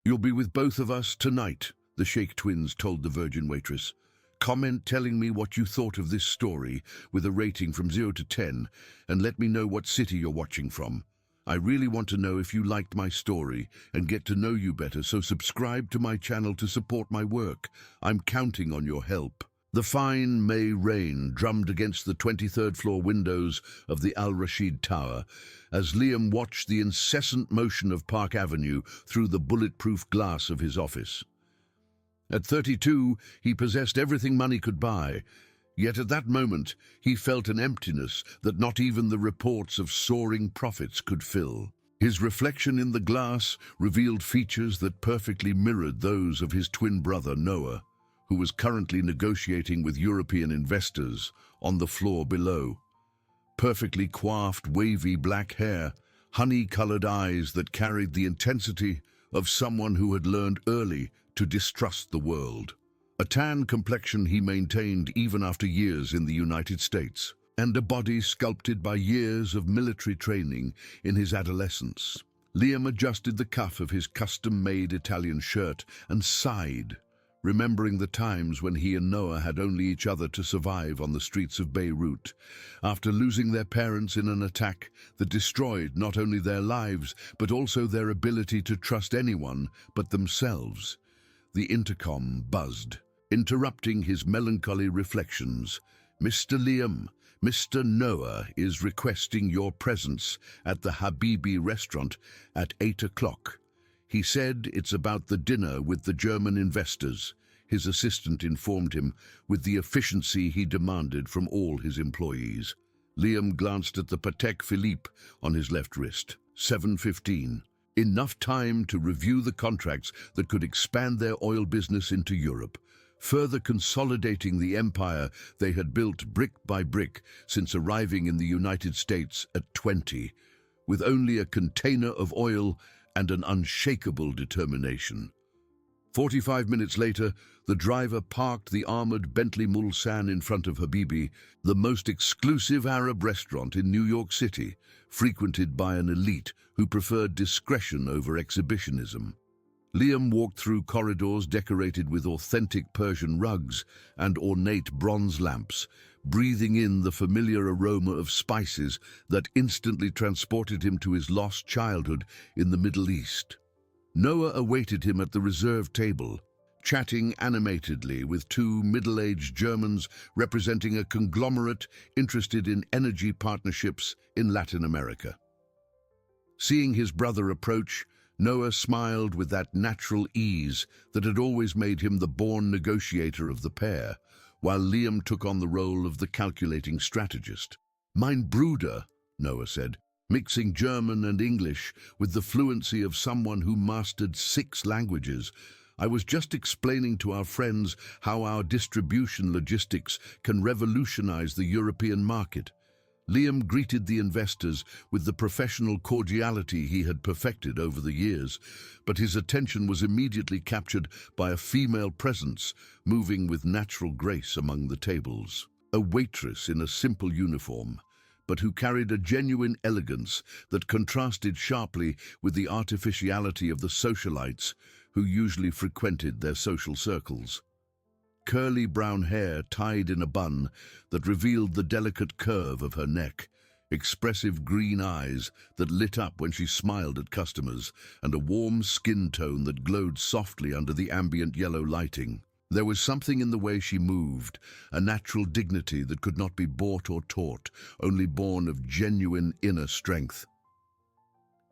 "You'll be with both of us tonight," the Sheikh twins told the Virgin Waitress. "Comment telling me what you thought of this story with a rating from 0 to 10, and let me know what city you're watching from. I really want to know if you liked my story and get to know you better, so subscribe to my channel to support my work. I'm counting on your help." The fine May rain drummed against the 23rd floor windows of the Al Rashid Tower as Liam watched the incessant motion of Park Avenue through the bulletproof glass of his office. At 32, he possessed everything money could buy, yet at that moment he felt an emptiness that not even the reports of soaring profits could fill. His reflection in the glass revealed features that perfectly mirrored those of his twin brother Noah, who was currently negotiating with European investors on the floor below. Perfectly coiffed, wavy black hair, honey-colored eyes that carried the intensity of someone who had learned early to distrust the world. A tan complexion he maintained even after years in the United States, and a body sculpted by years of military training in his adolescence. Liam adjusted the cuff of his custom-made Italian shirt and sighed, remembering the times when he and Noah had only each other to survive on the streets of Beirut, after losing their parents in an attack that destroyed not only their lives, but also their ability to trust anyone but themselves. The intercom buzzed, interrupting his melancholy reflections. "Mr. Liam, Mr. Noah is requesting your presence at the Habibi restaurant at 8 o'clock. He said it's about the dinner with the German investors," his assistant informed him with the efficiency he demanded from all his employees. Liam glanced at the Patek Philippe on his left wrist. 7:15. Enough time to review the contracts that could expand their oil business into Europe, further consolidating the empire they had built brick by brick since arriving in the United States at 20, with only a container of oil and an unshakable determination. 45 minutes later, the driver parked the armored Bentley Mulsanne in front of Habibi, the most exclusive Arab restaurant in New York City, frequented by an elite who preferred discretion over exhibitionism. Liam walked through corridors decorated with authentic Persian rugs and ornate bronze lamps, breathing in the familiar aroma of spices that instantly transported him to his lost childhood in the Middle East. Noah awaited him at the reserved table, chatting animatedly with two middle-aged Germans representing a conglomerate interested in energy partnerships in Latin America. Seeing his brother approach, Noah smiled with that natural ease that had always made him the born negotiator of the pair, while Liam took on the role of the calculating strategist. "Mein Bruder," Noah said, mixing German and English with the fluency of someone who mastered 6 languages. "I was just explaining to our friends how our distribution logistics can revolutionize the European market." Liam greeted the investors with the professional cordiality he had perfected over the years, but his attention was immediately captured by a female presence moving with natural grace among the tables. A waitress in a simple uniform, but who carried a genuine elegance that contrasted sharply with the artificiality of the socialites who usually frequented their social circles. Curly brown hair tied in a bun that revealed the delicate curve of her neck, expressive green eyes that lit up when she smiled at customers, and a warm skin tone that glowed softly under the ambient yellow lighting. There was something in the way she moved, a natural dignity that could not be bought or taught, only born of genuine inner strength.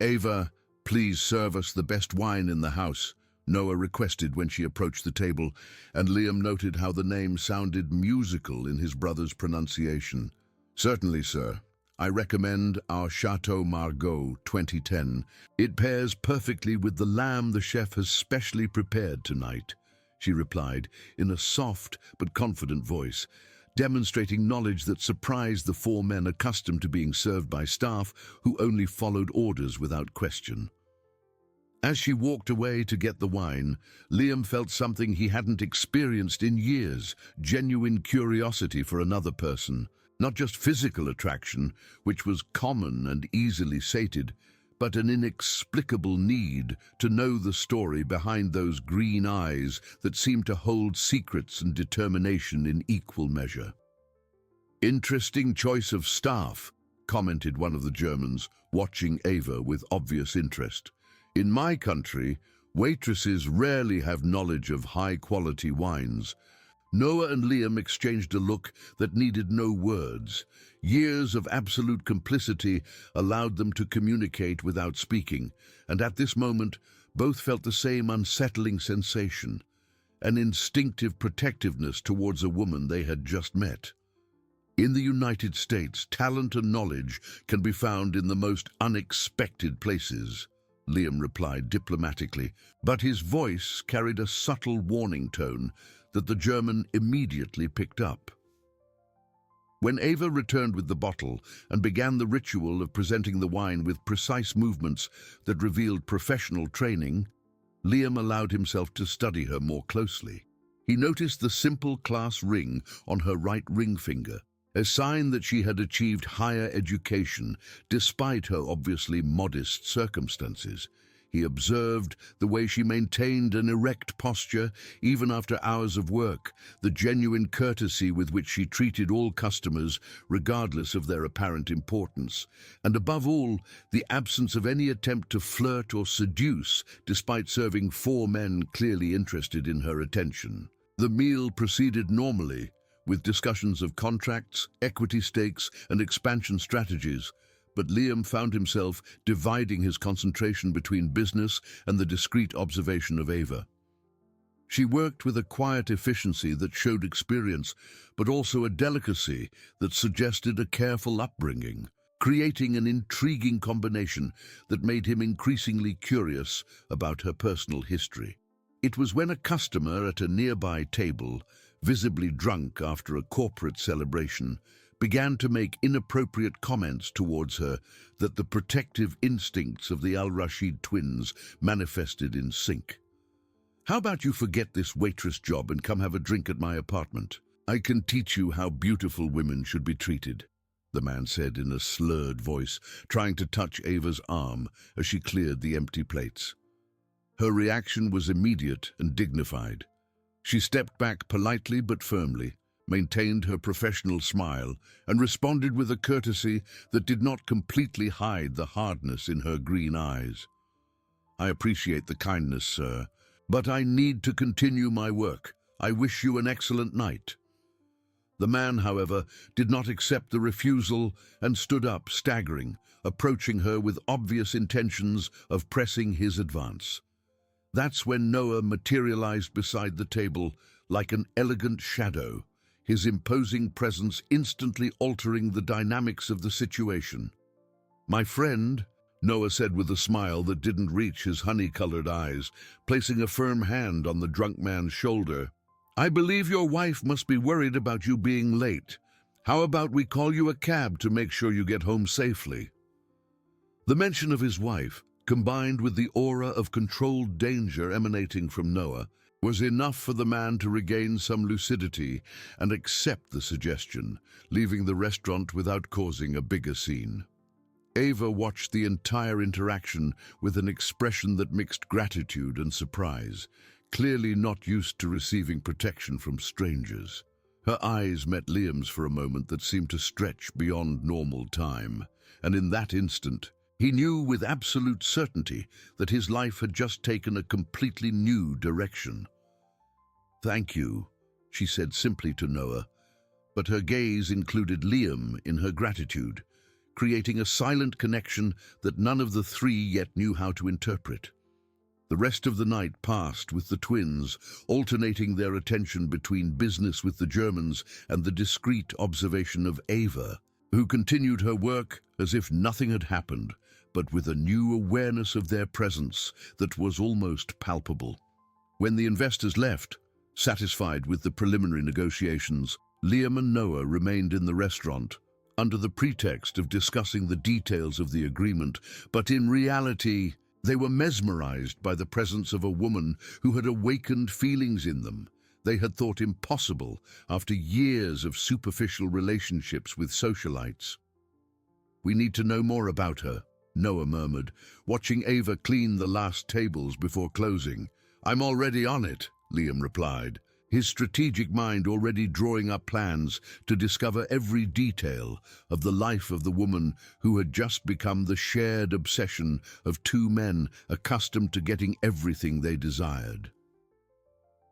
"Ava, please serve us the best wine in the house," Noah requested when she approached the table, and Liam noted how the name sounded musical in his brother's pronunciation. "Certainly, sir. I recommend our Chateau Margaux 2010. It pairs perfectly with the lamb the chef has specially prepared tonight," she replied in a soft but confident voice, demonstrating knowledge that surprised the 4 men accustomed to being served by staff who only followed orders without question. As she walked away to get the wine, Liam felt something he hadn't experienced in years, genuine curiosity for another person, not just physical attraction, which was common and easily sated, but an inexplicable need to know the story behind those green eyes that seemed to hold secrets and determination in equal measure. "Interesting choice of staff," commented one of the Germans, watching Ava with obvious interest. "In my country, waitresses rarely have knowledge of high-quality wines." Noah and Liam exchanged a look that needed no words. Years of absolute complicity allowed them to communicate without speaking, and at this moment, both felt the same unsettling sensation, an instinctive protectiveness towards a woman they had just met. In the United States, talent and knowledge can be found in the most unexpected places, Liam replied diplomatically, but his voice carried a subtle warning tone that the German immediately picked up. When Ava returned with the bottle and began the ritual of presenting the wine with precise movements that revealed professional training, Liam allowed himself to study her more closely. He noticed the simple class ring on her right ring finger, a sign that she had achieved higher education despite her obviously modest circumstances. He observed the way she maintained an erect posture even after hours of work, the genuine courtesy with which she treated all customers regardless of their apparent importance, and above all, the absence of any attempt to flirt or seduce despite serving 4 men clearly interested in her attention. The meal proceeded normally, with discussions of contracts, equity stakes, and expansion strategies, but Liam found himself dividing his concentration between business and the discreet observation of Ava. She worked with a quiet efficiency that showed experience, but also a delicacy that suggested a careful upbringing, creating an intriguing combination that made him increasingly curious about her personal history. It was when a customer at a nearby table, visibly drunk after a corporate celebration, began to make inappropriate comments towards her that the protective instincts of the Al-Rashid twins manifested in sync. "How about you forget this waitress job and come have a drink at my apartment? I can teach you how beautiful women should be treated," the man said in a slurred voice, trying to touch Ava's arm as she cleared the empty plates. Her reaction was immediate and dignified. She stepped back politely but firmly, maintained her professional smile, and responded with a courtesy that did not completely hide the hardness in her green eyes. "I appreciate the kindness, sir, but I need to continue my work. I wish you an excellent night." The man, however, did not accept the refusal and stood up, staggering, approaching her with obvious intentions of pressing his advance. That's when Noah materialized beside the table like an elegant shadow, his imposing presence instantly altering the dynamics of the situation. "My friend," Noah said with a smile that didn't reach his honey-colored eyes, placing a firm hand on the drunk man's shoulder, "I believe your wife must be worried about you being late. How about we call you a cab to make sure you get home safely?" The mention of his wife, combined with the aura of controlled danger emanating from Noah, was enough for the man to regain some lucidity and accept the suggestion, leaving the restaurant without causing a bigger scene. Ava watched the entire interaction with an expression that mixed gratitude and surprise, clearly not used to receiving protection from strangers. Her eyes met Liam's for a moment that seemed to stretch beyond normal time, and in that instant, he knew with absolute certainty that his life had just taken a completely new direction. "Thank you," she said simply to Noah, but her gaze included Liam in her gratitude, creating a silent connection that none of the 3 yet knew how to interpret. The rest of the night passed with the twins, alternating their attention between business with the Germans and the discreet observation of Ava, who continued her work as if nothing had happened, but with a new awareness of their presence that was almost palpable. When the investors left, satisfied with the preliminary negotiations, Liam and Noah remained in the restaurant, under the pretext of discussing the details of the agreement, but in reality, they were mesmerized by the presence of a woman who had awakened feelings in them they had thought impossible after years of superficial relationships with socialites. "We need to know more about her," Noah murmured, watching Ava clean the last tables before closing. I'm already on it, Liam replied, his strategic mind already drawing up plans to discover every detail of the life of the woman who had just become the shared obsession of two men accustomed to getting everything they desired.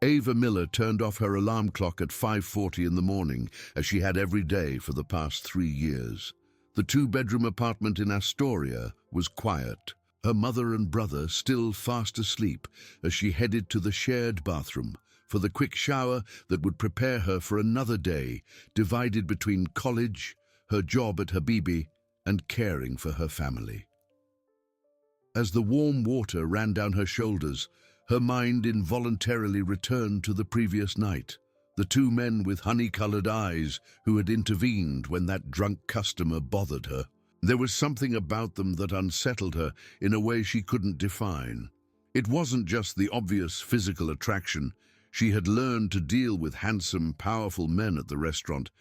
Ava Miller turned off her alarm clock at 5:40 in the morning, as she had every day for the past 3 years. The two-bedroom apartment in Astoria was quiet, her mother and brother still fast asleep as she headed to the shared bathroom for the quick shower that would prepare her for another day, divided between college, her job at Habibi, and caring for her family. As the warm water ran down her shoulders, her mind involuntarily returned to the previous night, the two men with honey-colored eyes who had intervened when that drunk customer bothered her. There was something about them that unsettled her in a way she couldn't define. It wasn't just the obvious physical attraction. She had learned to deal with handsome, powerful men at the restaurant,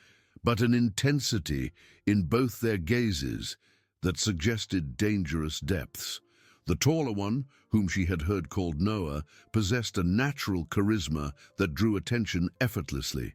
but an intensity in both their gazes that suggested dangerous depths. The taller one, whom she had heard called Noah, possessed a natural charisma that drew attention effortlessly.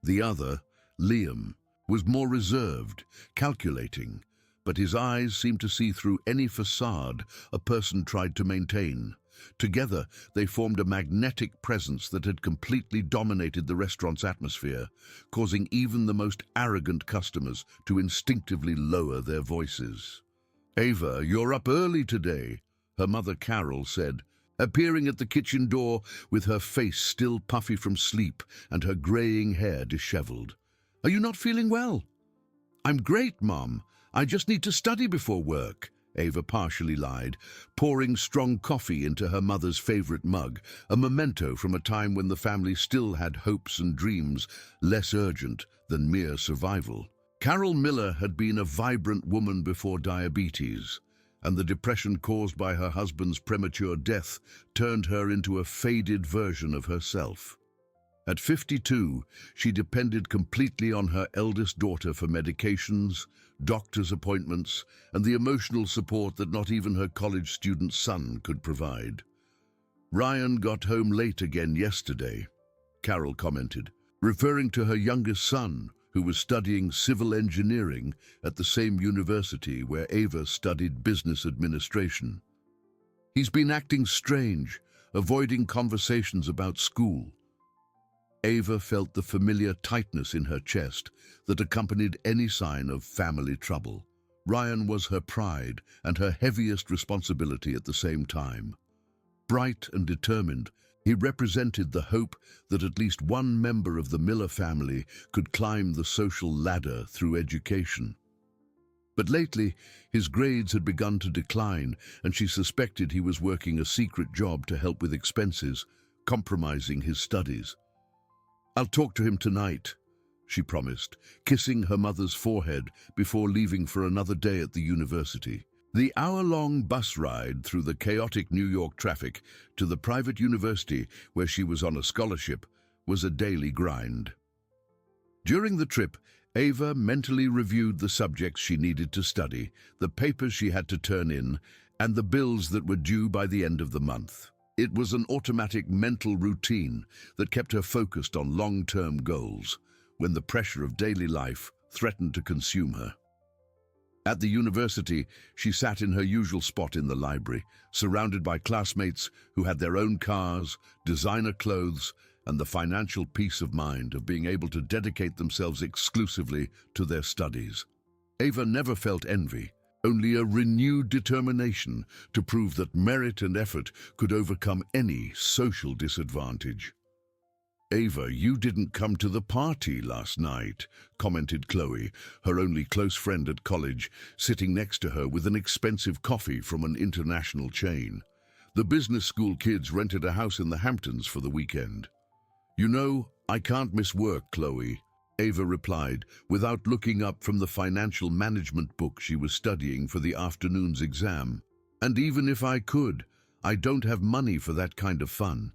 The other, Liam, was more reserved, calculating, but his eyes seemed to see through any facade a person tried to maintain. Together, they formed a magnetic presence that had completely dominated the restaurant's atmosphere, causing even the most arrogant customers to instinctively lower their voices. "Ava, you're up early today," her mother Carol said, appearing at the kitchen door with her face still puffy from sleep and her graying hair disheveled. "Are you not feeling well?" "I'm great, Mom. I just need to study before work," Ava partially lied, pouring strong coffee into her mother's favorite mug, a memento from a time when the family still had hopes and dreams less urgent than mere survival. Carol Miller had been a vibrant woman before diabetes, and the depression caused by her husband's premature death turned her into a faded version of herself. At 52, she depended completely on her eldest daughter for medications, doctor's appointments, and the emotional support that not even her college student son could provide. "Ryan got home late again yesterday," Carol commented, referring to her youngest son, who was studying civil engineering at the same university where Ava studied business administration. "He's been acting strange, avoiding conversations about school." Ava felt the familiar tightness in her chest that accompanied any sign of family trouble. Ryan was her pride and her heaviest responsibility at the same time. Bright and determined, he represented the hope that at least one member of the Miller family could climb the social ladder through education. But lately, his grades had begun to decline, and she suspected he was working a secret job to help with expenses, compromising his studies. "I'll talk to him tonight," she promised, kissing her mother's forehead before leaving for another day at the university. The hour-long bus ride through the chaotic New York traffic to the private university where she was on a scholarship was a daily grind. During the trip, Ava mentally reviewed the subjects she needed to study, the papers she had to turn in, and the bills that were due by the end of the month. It was an automatic mental routine that kept her focused on long-term goals when the pressure of daily life threatened to consume her. At the university, she sat in her usual spot in the library, surrounded by classmates who had their own cars, designer clothes, and the financial peace of mind of being able to dedicate themselves exclusively to their studies. Ava never felt envy, only a renewed determination to prove that merit and effort could overcome any social disadvantage. "Ava, you didn't come to the party last night," commented Chloe, her only close friend at college, sitting next to her with an expensive coffee from an international chain. "The business school kids rented a house in the Hamptons for the weekend." "You know, I can't miss work, Chloe," Ava replied, without looking up from the financial management book she was studying for the afternoon's exam. "And even if I could, I don't have money for that kind of fun."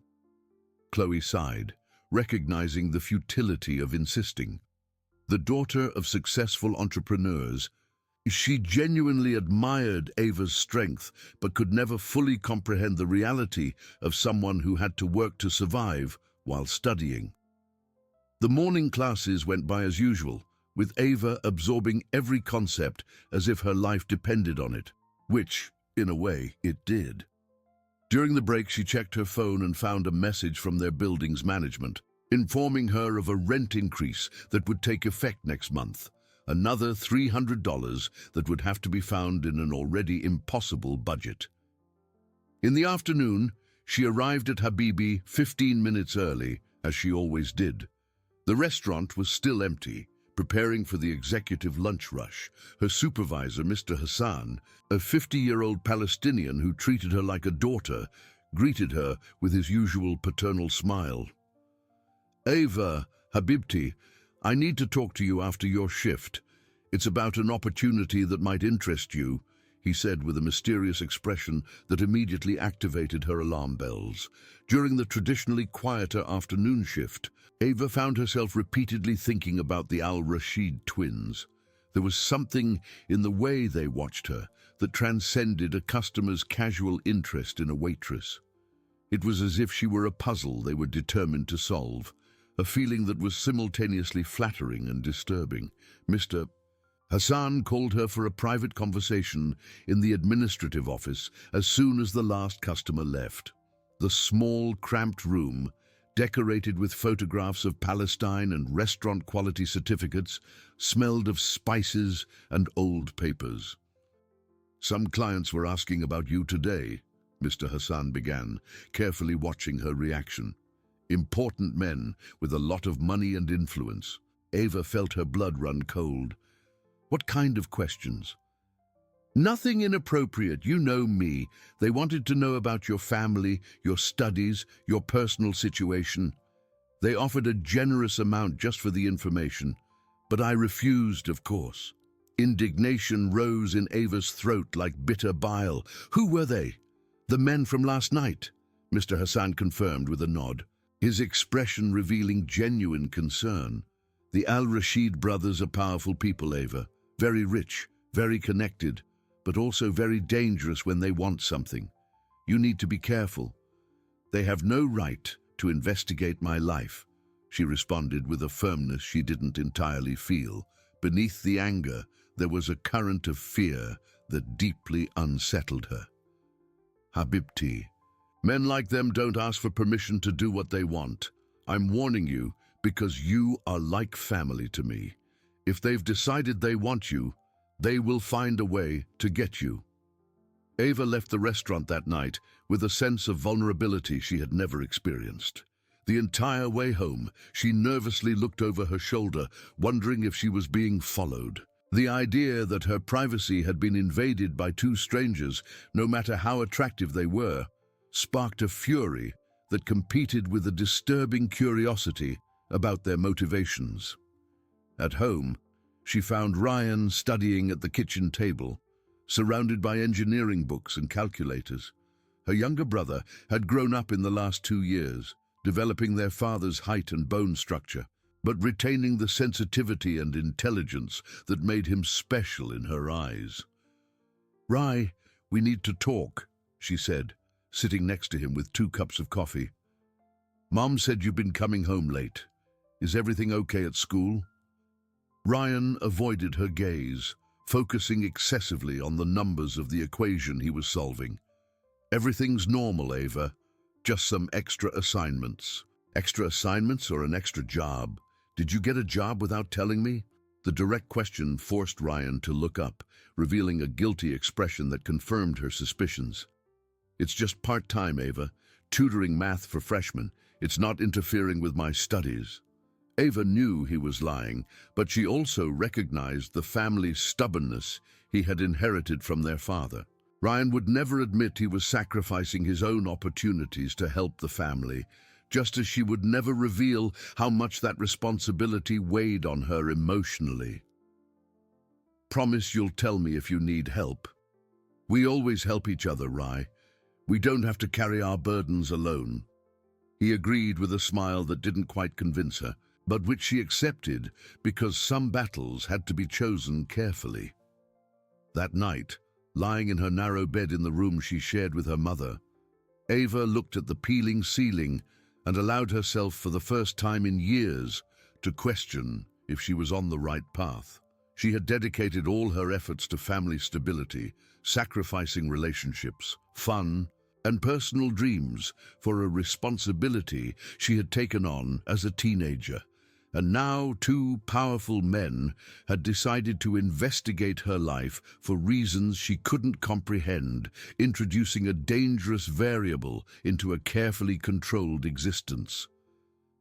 Chloe sighed, recognizing the futility of insisting. The daughter of successful entrepreneurs, She genuinely admired Ava's strength, but could never fully comprehend the reality of someone who had to work to survive while studying. The morning classes went by as usual, with Ava absorbing every concept as if her life depended on it, which, in a way, it did. During the break, she checked her phone and found a message from their building's management, informing her of a rent increase that would take effect next month. Another $300 that would have to be found in an already impossible budget. In the afternoon, she arrived at Habibi 15 minutes early, as she always did. The restaurant was still empty, preparing for the executive lunch rush. Her supervisor, Mr. Hassan, a 50-year-old Palestinian who treated her like a daughter, greeted her with his usual paternal smile. "Ava, Habibti, I need to talk to you after your shift. It's about an opportunity that might interest you," he said with a mysterious expression that immediately activated her alarm bells. During the traditionally quieter afternoon shift, Ava found herself repeatedly thinking about the Al-Rashid twins. There was something in the way they watched her that transcended a customer's casual interest in a waitress. It was as if she were a puzzle they were determined to solve, a feeling that was simultaneously flattering and disturbing. Mr. Hassan called her for a private conversation in the administrative office as soon as the last customer left. The small, cramped room, decorated with photographs of Palestine and restaurant-quality certificates, smelled of spices and old papers. "Some clients were asking about you today," Mr. Hassan began, carefully watching her reaction. Important men with a lot of money and influence. Ava felt her blood run cold. "What kind of questions?" "Nothing inappropriate, you know me. They wanted to know about your family, your studies, your personal situation. They offered a generous amount just for the information, but I refused, of course." Indignation rose in Ava's throat like bitter bile. "Who were they?" "The men from last night," Mr. Hassan confirmed with a nod, his expression revealing genuine concern. "The Al-Rashid brothers are powerful people, Ava. Very rich, very connected, but also very dangerous when they want something. You need to be careful. They have no right to investigate my life," she responded with a firmness she didn't entirely feel. Beneath the anger, there was a current of fear that deeply unsettled her. "Habibti, men like them don't ask for permission to do what they want. I'm warning you because you are like family to me. If they've decided they want you, they will find a way to get you." Ava left the restaurant that night with a sense of vulnerability she had never experienced. The entire way home, she nervously looked over her shoulder, wondering if she was being followed. The idea that her privacy had been invaded by two strangers, no matter how attractive they were, sparked a fury that competed with a disturbing curiosity about their motivations. At home, she found Ryan studying at the kitchen table, surrounded by engineering books and calculators. Her younger brother had grown up in the last 2 years, developing their father's height and bone structure, but retaining the sensitivity and intelligence that made him special in her eyes. "Rai, we need to talk," she said, sitting next to him with 2 cups of coffee. "Mom said you've been coming home late. Is everything okay at school?" Ryan avoided her gaze, focusing excessively on the numbers of the equation he was solving. "Everything's normal, Ava. Just some extra assignments." "Extra assignments or an extra job? Did you get a job without telling me?" The direct question forced Ryan to look up, revealing a guilty expression that confirmed her suspicions. "It's just part-time, Ava. Tutoring math for freshmen. It's not interfering with my studies." Ava knew he was lying, but she also recognized the family's stubbornness he had inherited from their father. Ryan would never admit he was sacrificing his own opportunities to help the family, just as she would never reveal how much that responsibility weighed on her emotionally. "Promise you'll tell me if you need help. We always help each other, Rai. We don't have to carry our burdens alone." He agreed with a smile that didn't quite convince her, but which she accepted because some battles had to be chosen carefully. That night, lying in her narrow bed in the room she shared with her mother, Ava looked at the peeling ceiling and allowed herself for the first time in years to question if she was on the right path. She had dedicated all her efforts to family stability, sacrificing relationships, fun, and personal dreams for a responsibility she had taken on as a teenager. And now two powerful men had decided to investigate her life for reasons she couldn't comprehend, introducing a dangerous variable into a carefully controlled existence.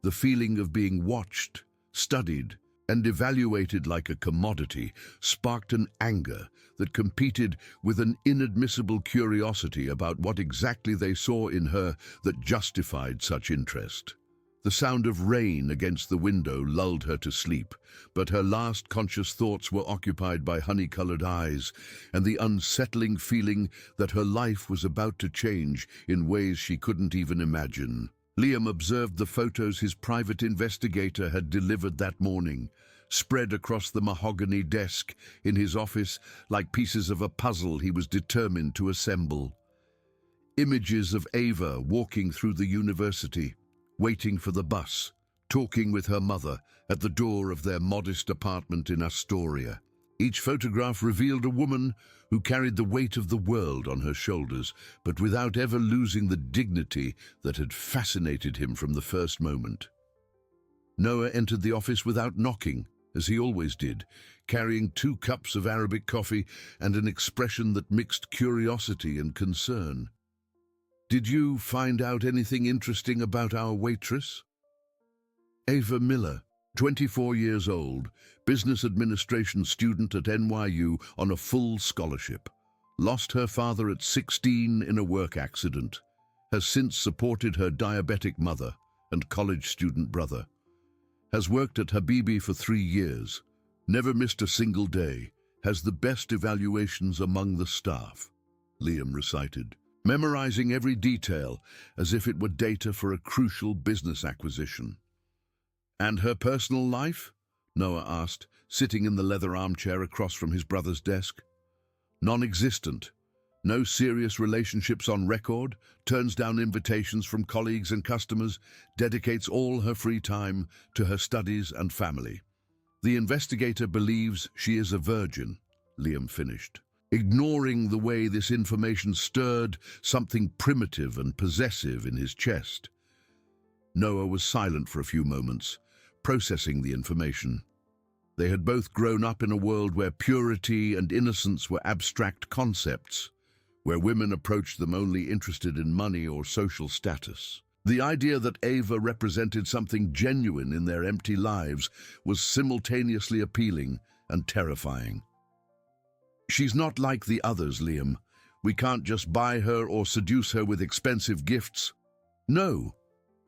The feeling of being watched, studied, and evaluated like a commodity sparked an anger that competed with an inadmissible curiosity about what exactly they saw in her that justified such interest. The sound of rain against the window lulled her to sleep, but her last conscious thoughts were occupied by honey-colored eyes and the unsettling feeling that her life was about to change in ways she couldn't even imagine. Liam observed the photos his private investigator had delivered that morning, spread across the mahogany desk in his office like pieces of a puzzle he was determined to assemble. Images of Ava walking through the university, waiting for the bus, talking with her mother at the door of their modest apartment in Astoria. Each photograph revealed a woman who carried the weight of the world on her shoulders, but without ever losing the dignity that had fascinated him from the first moment. Noah entered the office without knocking, as he always did, carrying 2 cups of Arabic coffee and an expression that mixed curiosity and concern. "Did you find out anything interesting about our waitress?" Ava Miller, 24 years old, business administration student at NYU on a full scholarship, lost her father at 16 in a work accident, has since supported her diabetic mother and college student brother, has worked at Habibi for 3 years, never missed a single day, has the best evaluations among the staff, Liam recited, memorizing every detail as if it were data for a crucial business acquisition. "And her personal life?" Noah asked, sitting in the leather armchair across from his brother's desk. "Non-existent. No serious relationships on record, turns down invitations from colleagues and customers, dedicates all her free time to her studies and family. The investigator believes she is a virgin," Liam finished, ignoring the way this information stirred something primitive and possessive in his chest. Noah was silent for a few moments, processing the information. They had both grown up in a world where purity and innocence were abstract concepts, where women approached them only interested in money or social status. The idea that Ava represented something genuine in their empty lives was simultaneously appealing and terrifying. "She's not like the others, Liam. We can't just buy her or seduce her with expensive gifts." "No,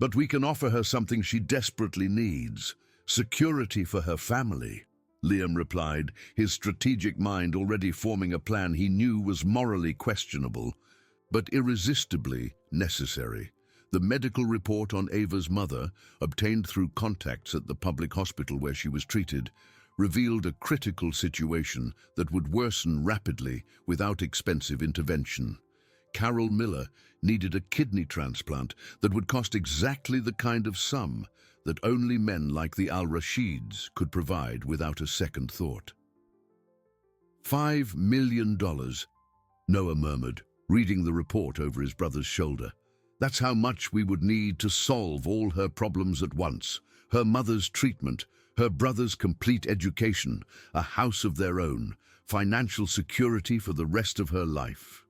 but we can offer her something she desperately needs, security for her family," Liam replied, his strategic mind already forming a plan he knew was morally questionable, but irresistibly necessary. The medical report on Ava's mother, obtained through contacts at the public hospital where she was treated, revealed a critical situation that would worsen rapidly without expensive intervention. Carol Miller needed a kidney transplant that would cost exactly the kind of sum that only men like the Al-Rashids could provide without a second thought. $5 million, Noah murmured, reading the report over his brother's shoulder. "That's how much we would need to solve all her problems at once. Her mother's treatment, her brother's complete education, a house of their own, financial security for the rest of her life.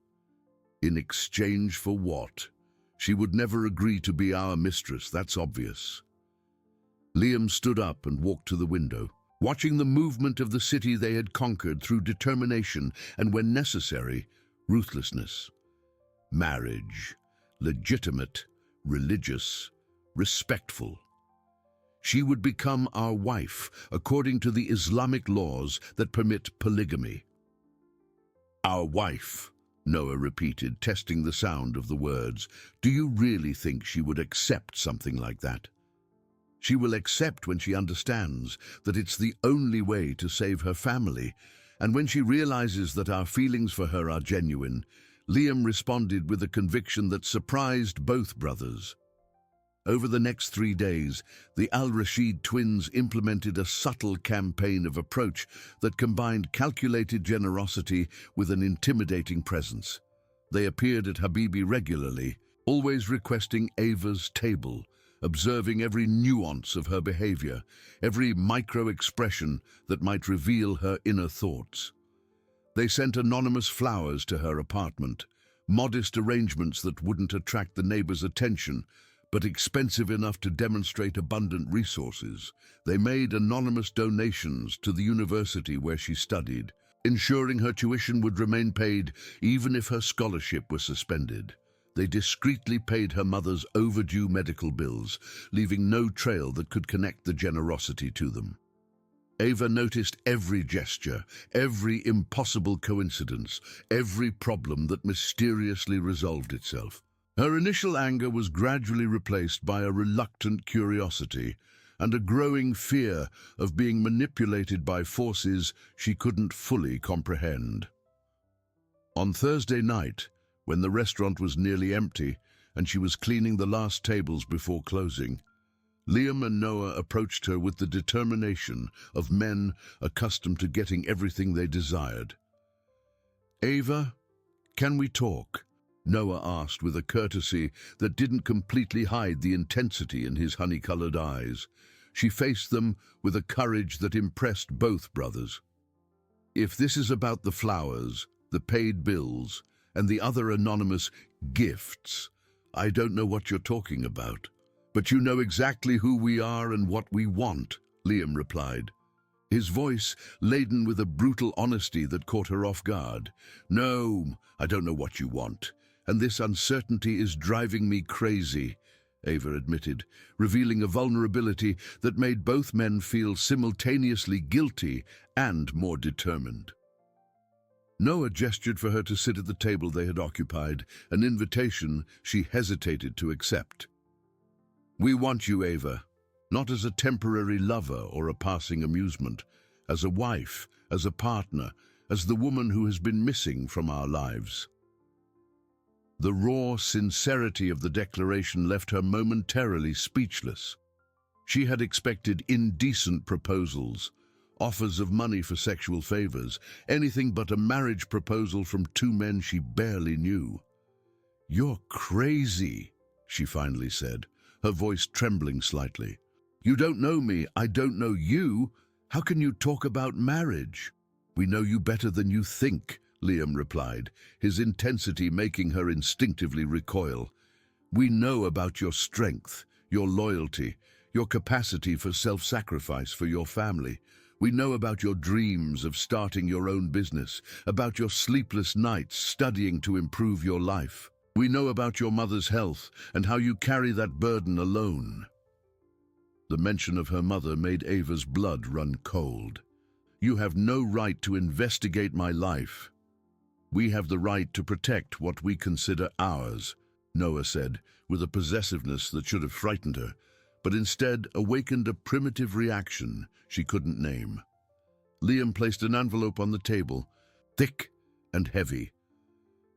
In exchange for what? She would never agree to be our mistress, that's obvious." Liam stood up and walked to the window, watching the movement of the city they had conquered through determination and, when necessary, ruthlessness. Marriage, legitimate, religious, respectful. She would become our wife according to the Islamic laws that permit polygamy. "Our wife," Noah repeated, testing the sound of the words. "Do you really think she would accept something like that?" "She will accept when she understands that it's the only way to save her family And when she realizes that our feelings for her are genuine, Liam responded with a conviction that surprised both brothers. Over the next 3 days, the Al-Rashid twins implemented a subtle campaign of approach that combined calculated generosity with an intimidating presence. They appeared at Habibi regularly, always requesting Ava's table, observing every nuance of her behavior, every micro-expression that might reveal her inner thoughts. They sent anonymous flowers to her apartment, modest arrangements that wouldn't attract the neighbors' attention, but expensive enough to demonstrate abundant resources. They made anonymous donations to the university where she studied, ensuring her tuition would remain paid even if her scholarship was suspended. They discreetly paid her mother's overdue medical bills, leaving no trail that could connect the generosity to them. Ava noticed every gesture, every impossible coincidence, every problem that mysteriously resolved itself. Her initial anger was gradually replaced by a reluctant curiosity and a growing fear of being manipulated by forces she couldn't fully comprehend. On Thursday night, when the restaurant was nearly empty and she was cleaning the last tables before closing, Liam and Noah approached her with the determination of men accustomed to getting everything they desired. "Ava, can we talk?" Noah asked with a courtesy that didn't completely hide the intensity in his honey-colored eyes. She faced them with a courage that impressed both brothers. "If this is about the flowers, the paid bills, and the other anonymous gifts, I don't know what you're talking about. But you know exactly who we are and what we want," Liam replied, his voice laden with a brutal honesty that caught her off guard. "No, I don't know what you want, and this uncertainty is driving me crazy," Ava admitted, revealing a vulnerability that made both men feel simultaneously guilty and more determined. Noah gestured for her to sit at the table they had occupied, an invitation she hesitated to accept. "We want you, Ava, not as a temporary lover or a passing amusement, as a wife, as a partner, as the woman who has been missing from our lives." The raw sincerity of the declaration left her momentarily speechless. She had expected indecent proposals, offers of money for sexual favors, anything but a marriage proposal from two men she barely knew. "You're crazy," she finally said, her voice trembling slightly. "You don't know me, I don't know you. How can you talk about marriage?" "We know you better than you think," Liam replied, his intensity making her instinctively recoil. "We know about your strength, your loyalty, your capacity for self-sacrifice for your family. We know about your dreams of starting your own business, about your sleepless nights studying to improve your life. We know about your mother's health and how you carry that burden alone." The mention of her mother made Ava's blood run cold. "You have no right to investigate my life. We have the right to protect what we consider ours," Noah said, with a possessiveness that should have frightened her, but instead awakened a primitive reaction she couldn't name. Liam placed an envelope on the table, thick and heavy.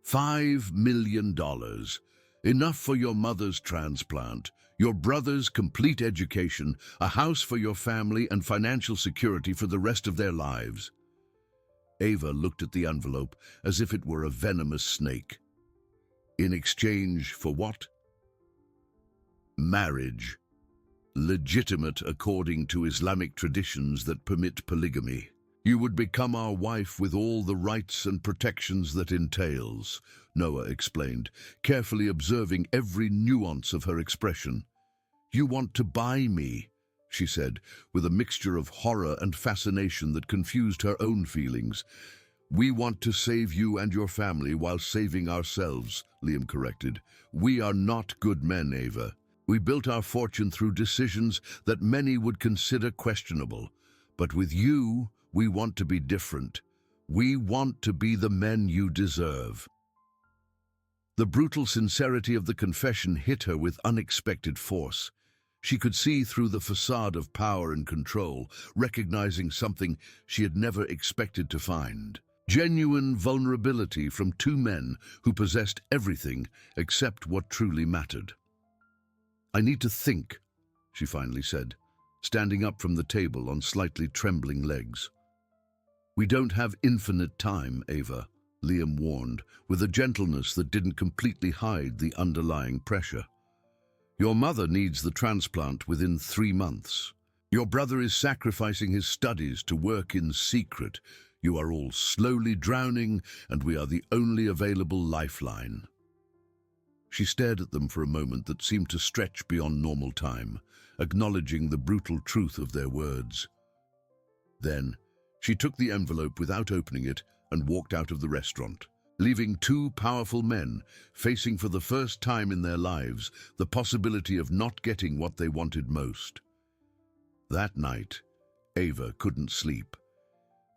$5 million. Enough for your mother's transplant, your brother's complete education, a house for your family, and financial security for the rest of their lives." Ava looked at the envelope as if it were a venomous snake. "In exchange for what?" "Marriage. Legitimate according to Islamic traditions that permit polygamy. You would become our wife with all the rights and protections that entails," Noah explained, carefully observing every nuance of her expression. "You want to buy me," she said, with a mixture of horror and fascination that confused her own feelings. "We want to save you and your family while saving ourselves," Liam corrected. "We are not good men, Ava. We built our fortune through decisions that many would consider questionable. But with you, we want to be different. We want to be the men you deserve." The brutal sincerity of the confession hit her with unexpected force. She could see through the facade of power and control, recognizing something she had never expected to find. Genuine vulnerability from two men who possessed everything except what truly mattered. "I need to think," she finally said, standing up from the table on slightly trembling legs. "We don't have infinite time, Ava," Liam warned, with a gentleness that didn't completely hide the underlying pressure. "Your mother needs the transplant within 3 months. Your brother is sacrificing his studies to work in secret. You are all slowly drowning, and we are the only available lifeline." She stared at them for a moment that seemed to stretch beyond normal time, acknowledging the brutal truth of their words. Then, she took the envelope without opening it and walked out of the restaurant, leaving two powerful men facing for the first time in their lives the possibility of not getting what they wanted most. That night, Ava couldn't sleep.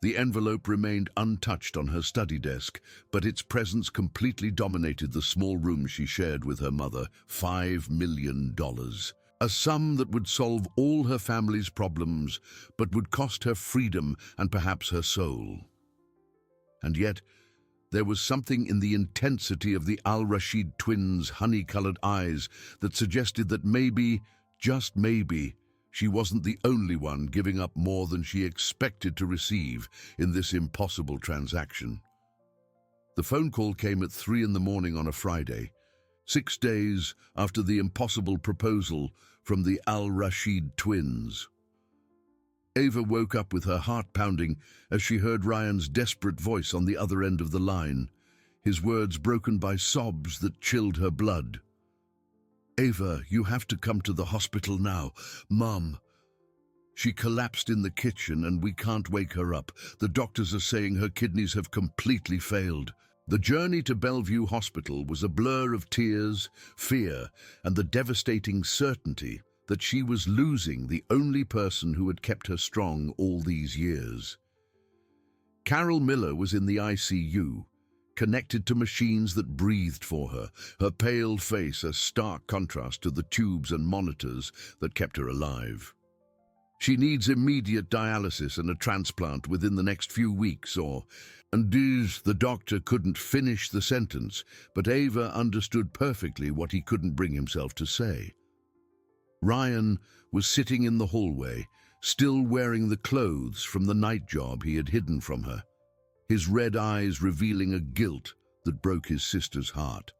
The envelope remained untouched on her study desk, but its presence completely dominated the small room she shared with her mother. $5 million. A sum that would solve all her family's problems, but would cost her freedom and perhaps her soul. And yet, there was something in the intensity of the Al-Rashid twins' honey-colored eyes that suggested that maybe, just maybe, she wasn't the only one giving up more than she expected to receive in this impossible transaction. The phone call came at 3 in the morning on a Friday, 6 days after the impossible proposal from the Al-Rashid twins. Ava woke up with her heart pounding as she heard Ryan's desperate voice on the other end of the line, his words broken by sobs that chilled her blood. "Ava, you have to come to the hospital now. Mom. She collapsed in the kitchen and we can't wake her up. The doctors are saying her kidneys have completely failed." The journey to Bellevue Hospital was a blur of tears, fear, and the devastating certainty that she was losing the only person who had kept her strong all these years. Carol Miller was in the ICU, connected to machines that breathed for her, her pale face a stark contrast to the tubes and monitors that kept her alive. "She needs immediate dialysis and a transplant within the next few weeks, and the doctor couldn't finish the sentence, but Ava understood perfectly what he couldn't bring himself to say. Ryan was sitting in the hallway, still wearing the clothes from the night job he had hidden from her, his red eyes revealing a guilt that broke his sister's heart.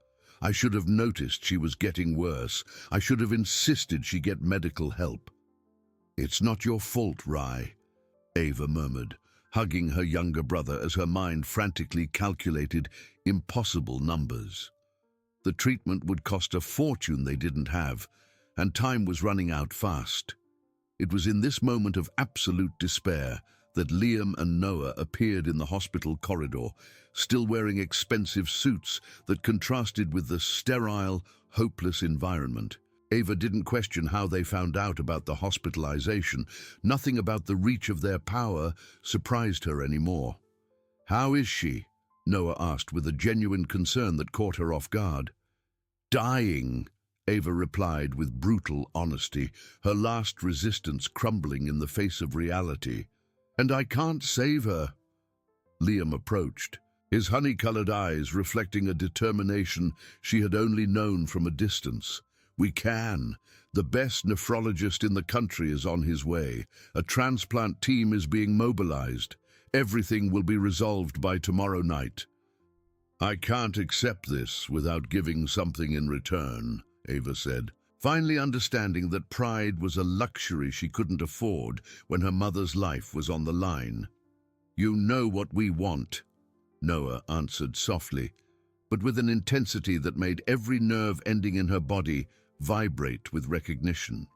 "I should have noticed she was getting worse. I should have insisted she get medical help." "It's not your fault, Rye," Ava murmured, hugging her younger brother as her mind frantically calculated impossible numbers. The treatment would cost a fortune they didn't have, and time was running out fast. It was in this moment of absolute despair that Liam and Noah appeared in the hospital corridor, still wearing expensive suits that contrasted with the sterile, hopeless environment. Ava didn't question how they found out about the hospitalization. Nothing about the reach of their power surprised her anymore. "How is she?" Noah asked with a genuine concern that caught her off guard. "Dying," Ava replied with brutal honesty, her last resistance crumbling in the face of reality. "And I can't save her." Liam approached, his honey-colored eyes reflecting a determination she had only known from a distance. "We can. The best nephrologist in the country is on his way. A transplant team is being mobilized. Everything will be resolved by tomorrow night." "I can't accept this without giving something in return," Ava said, finally understanding that pride was a luxury she couldn't afford when her mother's life was on the line. "You know what we want," Noah answered softly, but with an intensity that made every nerve ending in her body vibrate with recognition.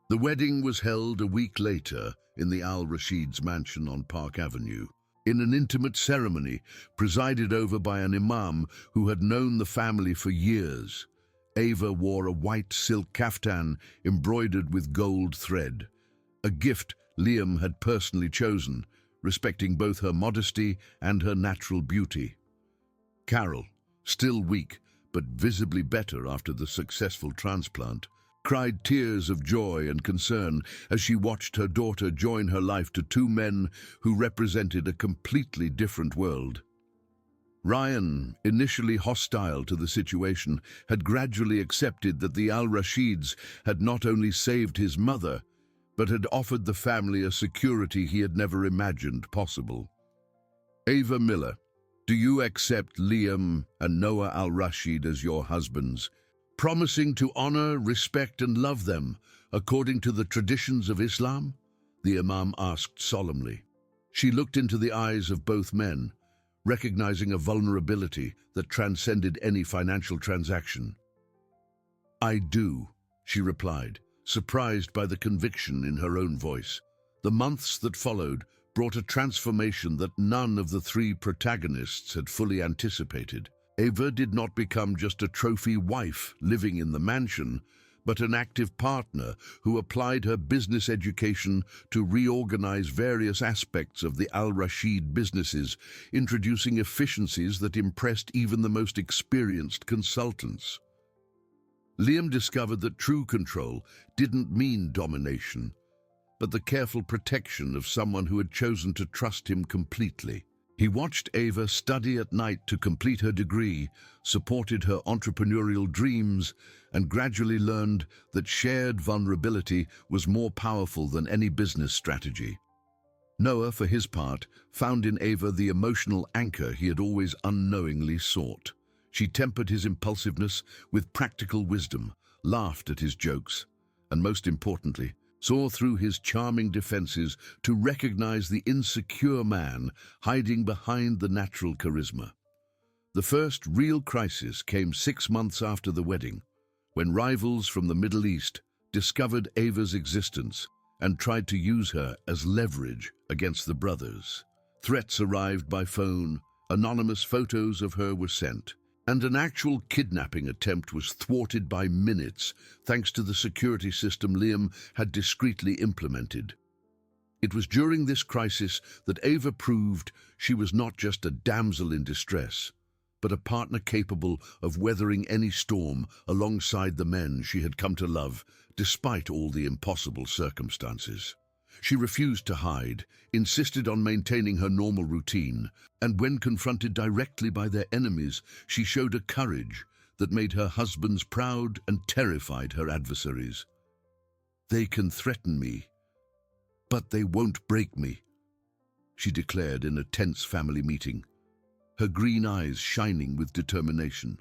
The wedding was held a week later in the Al-Rashid's mansion on Park Avenue, in an intimate ceremony presided over by an imam who had known the family for years. Ava wore a white silk kaftan embroidered with gold thread, a gift Liam had personally chosen, respecting both her modesty and her natural beauty. Carol, still weak, but visibly better after the successful transplant, cried tears of joy and concern as she watched her daughter join her life to two men who represented a completely different world. Ryan, initially hostile to the situation, had gradually accepted that the Al-Rashids had not only saved his mother, but had offered the family a security he had never imagined possible. Ava Miller, do you accept Liam and Noah Al-Rashid as your husbands, promising to honor, respect, and love them according to the traditions of Islam? The Imam asked solemnly. She looked into the eyes of both men, recognizing a vulnerability that transcended any financial transaction. I do, she replied, surprised by the conviction in her own voice. The months that followed brought a transformation that none of the three protagonists had fully anticipated. Ava did not become just a trophy wife living in the mansion, but an active partner who applied her business education to reorganize various aspects of the Al-Rashid businesses, introducing efficiencies that impressed even the most experienced consultants. Liam discovered that true control didn't mean domination, but the careful protection of someone who had chosen to trust him completely. He watched Ava study at night to complete her degree, supported her entrepreneurial dreams, and gradually learned that shared vulnerability was more powerful than any business strategy. Noah, for his part, found in Ava the emotional anchor he had always unknowingly sought. She tempered his impulsiveness with practical wisdom, laughed at his jokes, and most importantly, saw through his charming defenses to recognize the insecure man hiding behind the natural charisma. The first real crisis came 6 months after the wedding, when rivals from the Middle East discovered Ava's existence and tried to use her as leverage against the brothers. Threats arrived by phone, anonymous photos of her were sent, and an actual kidnapping attempt was thwarted by minutes thanks to the security system Liam had discreetly implemented. It was during this crisis that Ava proved she was not just a damsel in distress, but a partner capable of weathering any storm alongside the men she had come to love, despite all the impossible circumstances. She refused to hide, insisted on maintaining her normal routine, and when confronted directly by their enemies, she showed a courage that made her husbands proud and terrified her adversaries. "They can threaten me, but they won't break me," she declared in a tense family meeting, her green eyes shining with determination.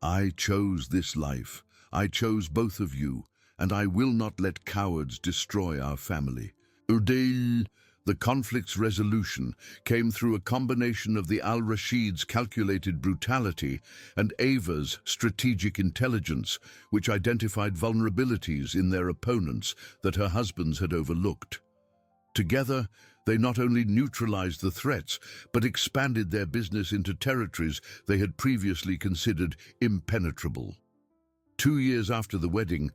"I chose this life. I chose both of you, and I will not let cowards destroy our family." The conflict's resolution came through a combination of the Al-Rashid's calculated brutality and Ava's strategic intelligence, which identified vulnerabilities in their opponents that her husbands had overlooked. Together, they not only neutralized the threats, but expanded their business into territories they had previously considered impenetrable. 2 years after the wedding,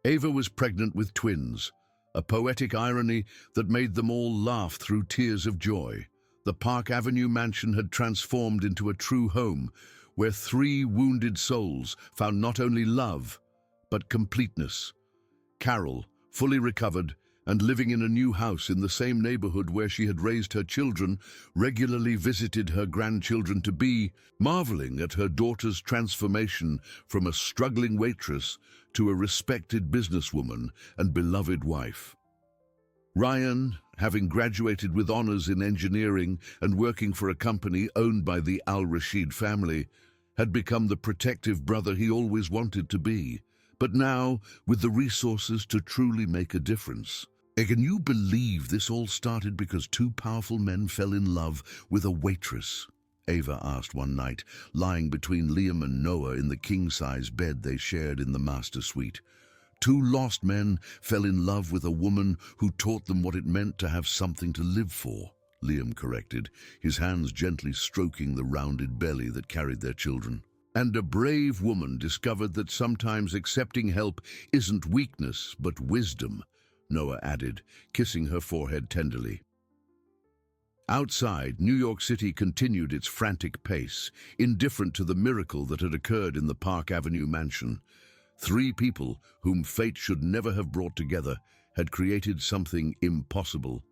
Ava was pregnant with twins, a poetic irony that made them all laugh through tears of joy. The Park Avenue mansion had transformed into a true home, where 3 wounded souls found not only love, but completeness. Carol, fully recovered and living in a new house in the same neighborhood where she had raised her children, regularly visited her grandchildren-to-be, marveling at her daughter's transformation from a struggling waitress to a respected businesswoman and beloved wife. Ryan, having graduated with honors in engineering and working for a company owned by the Al-Rashid family, had become the protective brother he always wanted to be, but now with the resources to truly make a difference. Can you believe this all started because 2 powerful men fell in love with a waitress? Ava asked one night, lying between Liam and Noah in the king-size bed they shared in the master suite. 2 lost men fell in love with a woman who taught them what it meant to have something to live for, Liam corrected, his hands gently stroking the rounded belly that carried their children. And a brave woman discovered that sometimes accepting help isn't weakness, but wisdom, Noah added, kissing her forehead tenderly. Outside, New York City continued its frantic pace, indifferent to the miracle that had occurred in the Park Avenue mansion. Three people whom fate should never have brought together had created something impossible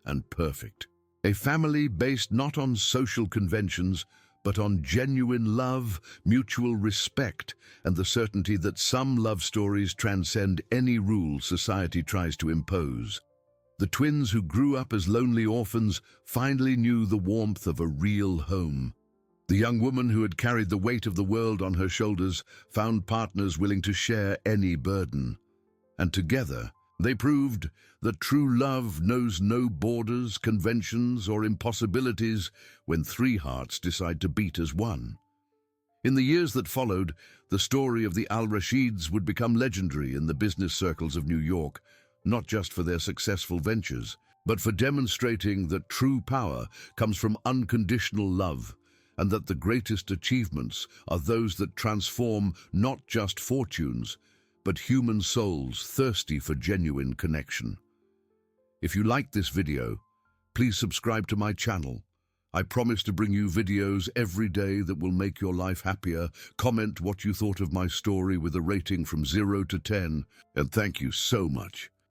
and perfect. A family based not on social conventions, but on genuine love, mutual respect, and the certainty that some love stories transcend any rule society tries to impose. The twins who grew up as lonely orphans finally knew the warmth of a real home. The young woman who had carried the weight of the world on her shoulders found partners willing to share any burden. And together, they proved that true love knows no borders, conventions, or impossibilities when three hearts decide to beat as one. In the years that followed, the story of the Al-Rashids would become legendary in the business circles of New York, not just for their successful ventures, but for demonstrating that true power comes from unconditional love, and that the greatest achievements are those that transform not just fortunes, but human souls thirsty for genuine connection. If you liked this video, please subscribe to my channel. I promise to bring you videos every day that will make your life happier. Comment what you thought of my story with a rating from 0 to 10, and thank you so much.